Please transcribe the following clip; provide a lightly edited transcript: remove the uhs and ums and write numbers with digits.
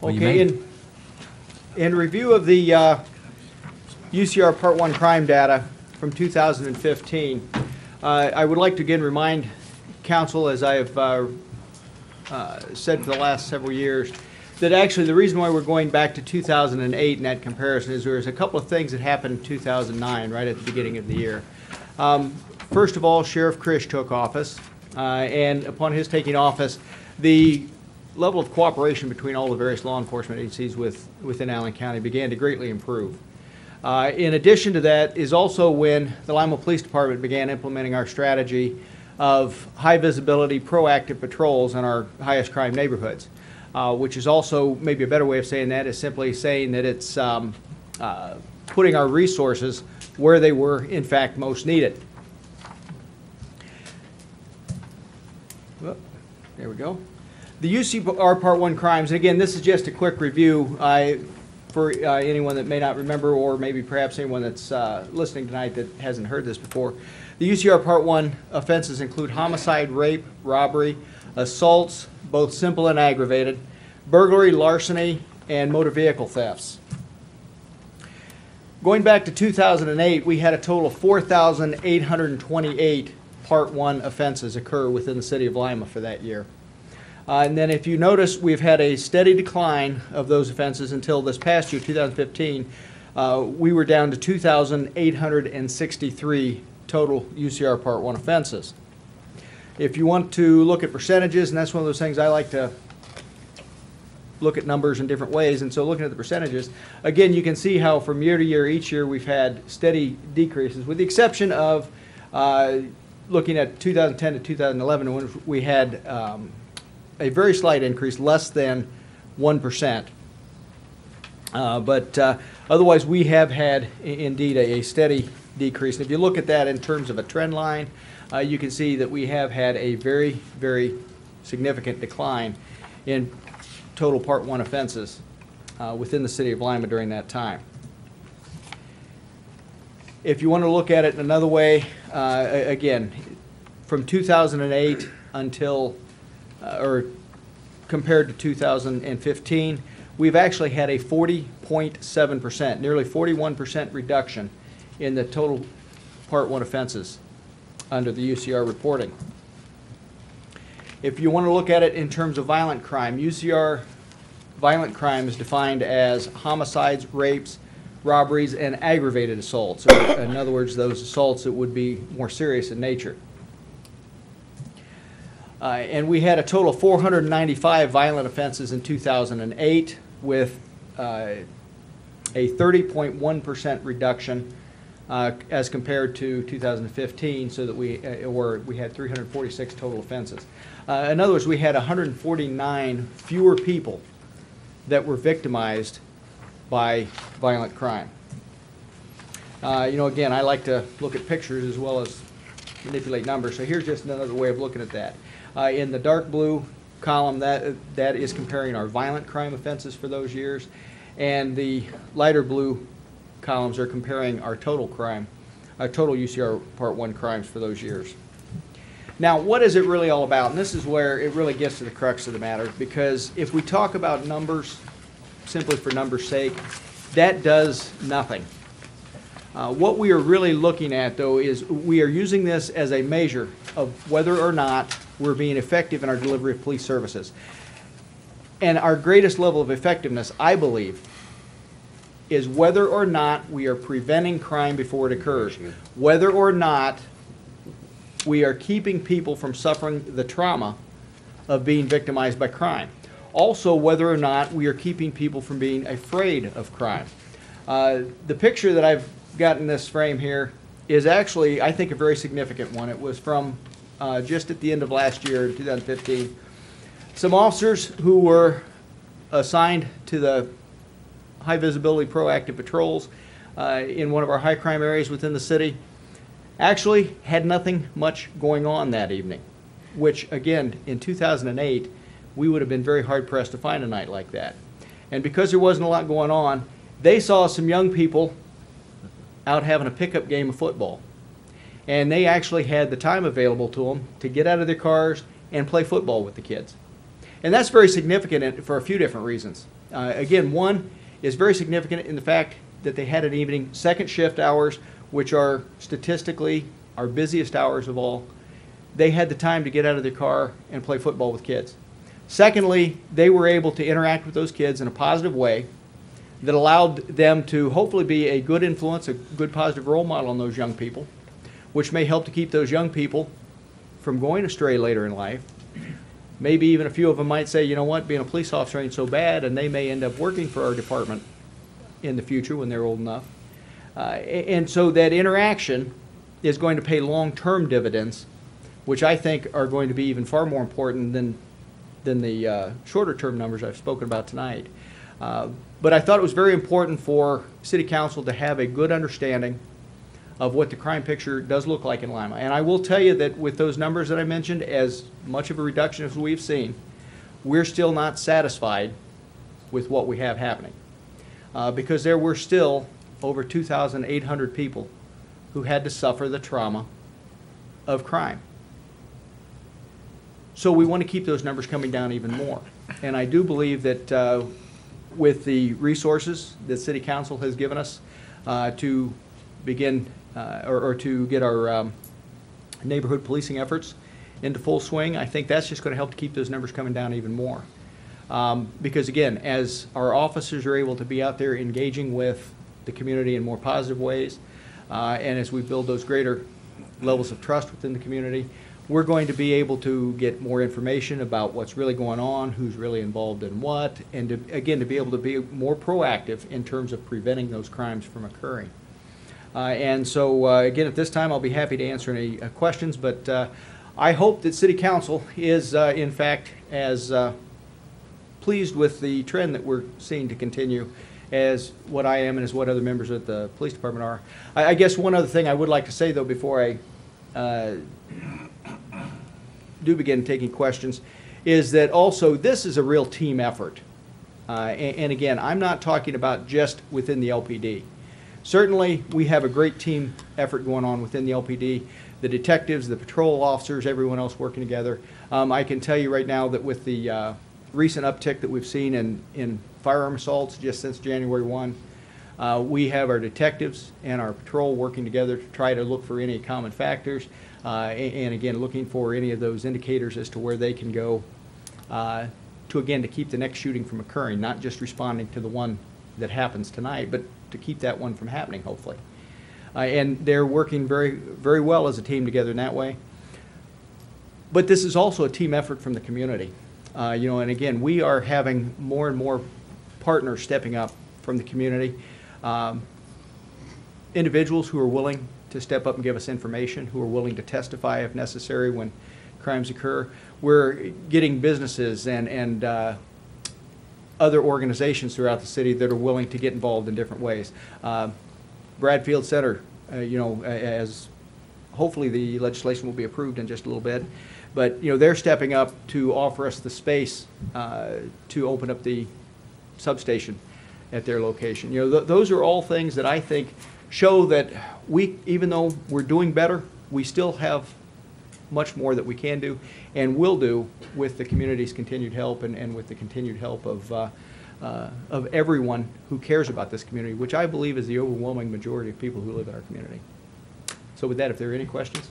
Okay, in review of the UCR Part 1 crime data from 2015, I would like to again remind Council, as I have said for the last several years, that actually the reason why we're going back to 2008 in that comparison is there's a couple of things that happened in 2009, right at the beginning of the year. First of all, Sheriff Krish took office, and upon his taking office, the level of cooperation between all the various law enforcement agencies within Allen County began to greatly improve. In addition to that is also when the Lima Police Department began implementing our strategy of high visibility, proactive patrols in our highest crime neighborhoods, which is also maybe a better way of saying that is simply saying that it's putting our resources where they were in fact most needed. There we go. The UCR Part 1 crimes, and again, this is just a quick review for anyone that may not remember, or maybe perhaps anyone that's listening tonight that hasn't heard this before. The UCR Part 1 offenses include homicide, rape, robbery, assaults, both simple and aggravated, burglary, larceny, and motor vehicle thefts. Going back to 2008, we had a total of 4,828 Part 1 offenses occur within the city of Lima for that year. And then if you notice, we've had a steady decline of those offenses until this past year, 2015. We were down to 2,863 total UCR Part 1 offenses. If you want to look at percentages, and that's one of those things I like to look at numbers in different ways, and so looking at the percentages, again, you can see how from year to year, each year, we've had steady decreases, with the exception of looking at 2010 to 2011, when we had a very slight increase, less than 1%. But otherwise, we have had indeed a steady decrease. And if you look at that in terms of a trend line, you can see that we have had a very, very significant decline in total Part 1 offenses within the city of Lima during that time. If you want to look at it in another way, again, from 2008 until or compared to 2015, we've actually had a 40.7%, nearly 41% reduction in the total Part 1 offenses under the UCR reporting. If you want to look at it in terms of violent crime, UCR violent crime is defined as homicides, rapes, robberies, and aggravated assaults. So in other words, those assaults that would be more serious in nature. And we had a total of 495 violent offenses in 2008, with a 30.1% reduction as compared to 2015, so that we had 346 total offenses. In other words, we had 149 fewer people that were victimized by violent crime. You know, again, I like to look at pictures as well as manipulate numbers, so here's just another way of looking at that. In the dark blue column, that is comparing our violent crime offenses for those years, and the lighter blue columns are comparing our total crime, our total UCR Part 1 crimes for those years. Now, what is it really all about? And this is where it really gets to the crux of the matter, because if we talk about numbers simply for numbers' sake, that does nothing. What we are really looking at, though, is we are using this as a measure of whether or not we're being effective in our delivery of police services. And our greatest level of effectiveness, I believe, is whether or not we are preventing crime before it occurs, whether or not we are keeping people from suffering the trauma of being victimized by crime. Also, whether or not we are keeping people from being afraid of crime. The picture that I've got in this frame here is actually, I think, a very significant one. It was from just at the end of last year, 2015. Some officers who were assigned to the high visibility proactive patrols in one of our high crime areas within the city actually had nothing much going on that evening, which again, in 2008, we would have been very hard pressed to find a night like that. And because there wasn't a lot going on, they saw some young people out having a pickup game of football. And they actually had the time available to them to get out of their cars and play football with the kids. And that's very significant for a few different reasons. Again, one is very significant in the fact that they had an evening second shift hours, which are statistically our busiest hours of all. They had the time to get out of their car and play football with kids. Secondly, they were able to interact with those kids in a positive way that allowed them to hopefully be a good influence, a good positive role model on those young people, which may help to keep those young people from going astray later in life. Maybe even a few of them might say, you know what, being a police officer ain't so bad, and they may end up working for our department in the future when they're old enough. And so that interaction is going to pay long-term dividends, which I think are going to be even far more important than the shorter-term numbers I've spoken about tonight. But I thought it was very important for City Council to have a good understanding of what the crime picture does look like in Lima. And I will tell you that with those numbers that I mentioned, as much of a reduction as we've seen, we're still not satisfied with what we have happening. Because there were still over 2,800 people who had to suffer the trauma of crime. So we want to keep those numbers coming down even more. And I do believe that with the resources that City Council has given us to begin or to get our neighborhood policing efforts into full swing, I think that's just going to help to keep those numbers coming down even more. Because again, as our officers are able to be out there engaging with the community in more positive ways, and as we build those greater levels of trust within the community, we're going to be able to get more information about what's really going on, who's really involved in what, and to, again, to be able to be more proactive in terms of preventing those crimes from occurring. And so, again, at this time, I'll be happy to answer any questions, but I hope that City Council is, in fact, as pleased with the trend that we're seeing to continue as what I am and as what other members of the police department are. I guess one other thing I would like to say, though, before I do begin taking questions, is that also this is a real team effort. And again, I'm not talking about just within the LPD. Certainly, we have a great team effort going on within the LPD. The detectives, the patrol officers, everyone else working together. I can tell you right now that with the recent uptick that we've seen in firearm assaults just since January 1, we have our detectives and our patrol working together to try to look for any common factors, and again, looking for any of those indicators as to where they can go to keep the next shooting from occurring, not just responding to the one that happens tonight, but to keep that one from happening, hopefully. And they're working very, very well as a team together in that way. But this is also a team effort from the community. And again, we are having more and more partners stepping up from the community. Individuals who are willing to step up and give us information, who are willing to testify if necessary when crimes occur. We're getting businesses and other organizations throughout the city that are willing to get involved in different ways. Bradfield Center, as hopefully the legislation will be approved in just a little bit, but they're stepping up to offer us the space to open up the substation at their location. Those are all things that I think show that even though we're doing better, we still have much more that we can do and will do with the community's continued help and with the continued help of everyone who cares about this community, which I believe is the overwhelming majority of people who live in our community. So with that, if there are any questions.